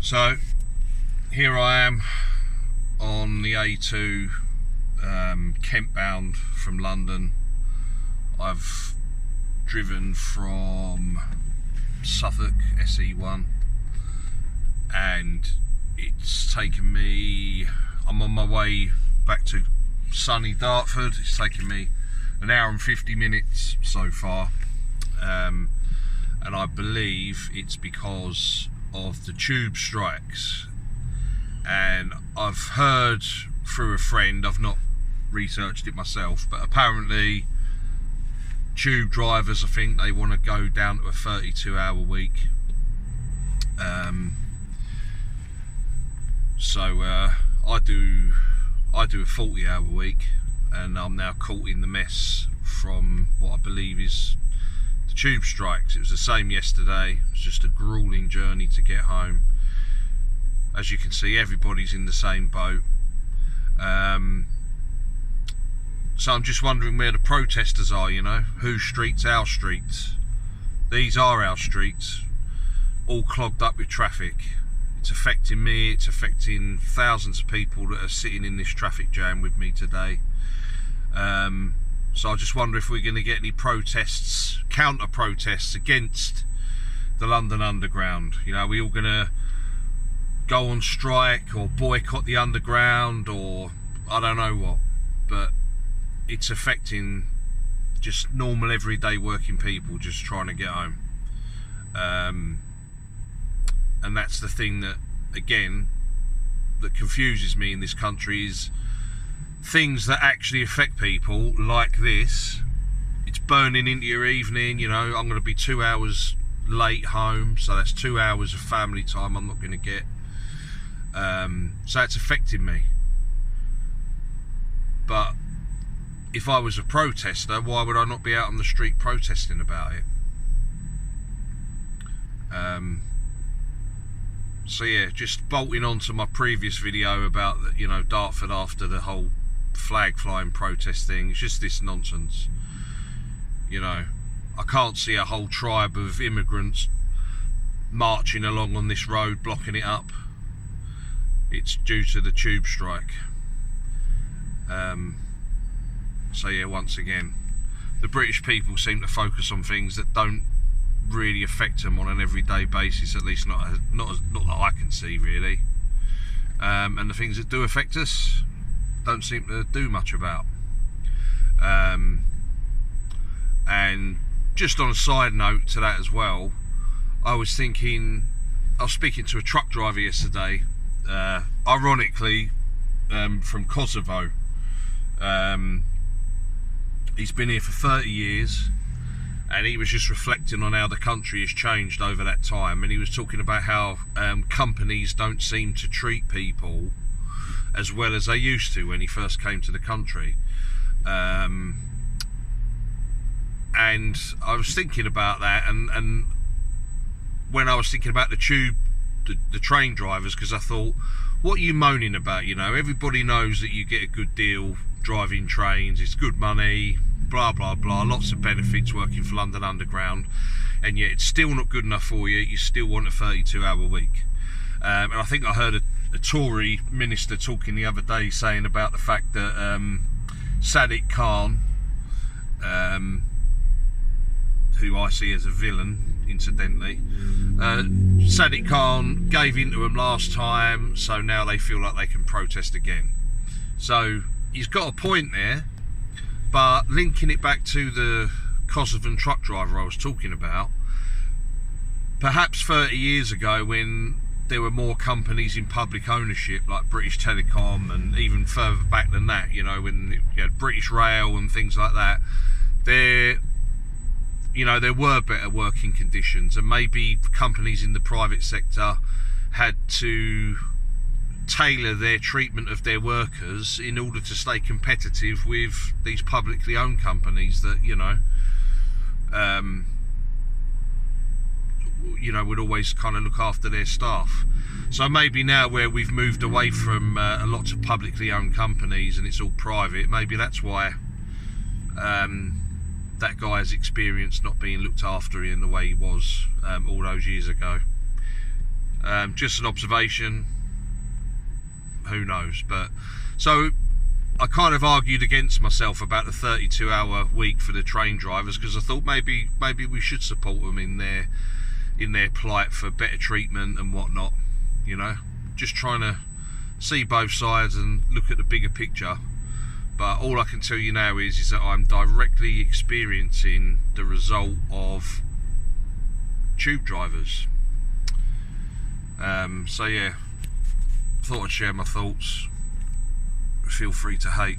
So here I am on the A2, Kent bound from London. I've driven from Suffolk, SE1, and it's taken me, I'm on my way back to sunny Dartford. It's taken me an hour and 50 minutes so far, and I believe it's because of the tube strikes. And I've heard through a friend, I've not researched it myself, but apparently tube drivers, I think they want to go down to a 32-hour week. I do a 40-hour week, and I'm now caught in the mess from what I believe is the tube strikes. It was the same yesterday. It was just a grueling journey to get home. As you can see, everybody's in the same boat. So I'm just wondering where the protesters are, you know. Whose streets? Our streets. These are our streets, all clogged up with traffic. It's affecting me, it's affecting thousands of people that are sitting in this traffic jam with me today. So I just wonder if we're going to get any protests, counter-protests against the London Underground. You know, are we all going to go on strike or boycott the Underground, or I don't know what, but it's affecting just normal everyday working people just trying to get home. And that's the thing that, again, that confuses me in this country, is things that actually affect people like this. It's burning into your evening. You know, I'm going to be 2 hours late home, so that's 2 hours of family time I'm not going to get. So it's affecting me. But if I was a protester, why would I not be out on the street protesting about it? So yeah, just bolting on to my previous video about, you know, Dartford after the whole flag flying protest thing. It's just this nonsense. You know, I can't see a whole tribe of immigrants marching along on this road, blocking it up. It's due to the tube strike. So yeah, once again, the British people seem to focus on things that don't really affect them on an everyday basis, at least not that I can see, really. And the things that do affect us don't seem to do much about. And just on a side note to that as well, I was speaking to a truck driver yesterday, ironically, from Kosovo. He's been here for 30 years, and he was just reflecting on how the country has changed over that time, and he was talking about how companies don't seem to treat people as well as they used to when he first came to the country. And I was thinking about that, and when I was thinking about the train drivers, because I thought, what are you moaning about? You know, everybody knows that you get a good deal driving trains, it's good money, blah blah blah, lots of benefits working for London Underground, and yet it's still not good enough for you. You still want a 32-hour week. And I think I heard a Tory minister talking the other day saying about the fact that Sadiq Khan, who I see as a villain, incidentally, Sadiq Khan gave in to him last time, so now they feel like they can protest again. So he's got a point there, but linking it back to the Kosovan truck driver I was talking about, perhaps 30 years ago, when there were more companies in public ownership like British Telecom, and even further back than that, you know, when you had British Rail and things like that, there were better working conditions, and maybe companies in the private sector had to tailor their treatment of their workers in order to stay competitive with these publicly owned companies that, would always kind of look after their staff. So maybe now, where we've moved away from a lot of publicly owned companies and it's all private, maybe that's why that guy has experienced not being looked after in the way he was all those years ago. Just an observation, who knows. But so I kind of argued against myself about the 32-hour week for the train drivers, because I thought maybe we should support them in their plight for better treatment and whatnot, you know, just trying to see both sides and look at the bigger picture. But all I can tell you now is that I'm directly experiencing the result of tube drivers. So yeah, thought I'd share my thoughts. Feel free to hate.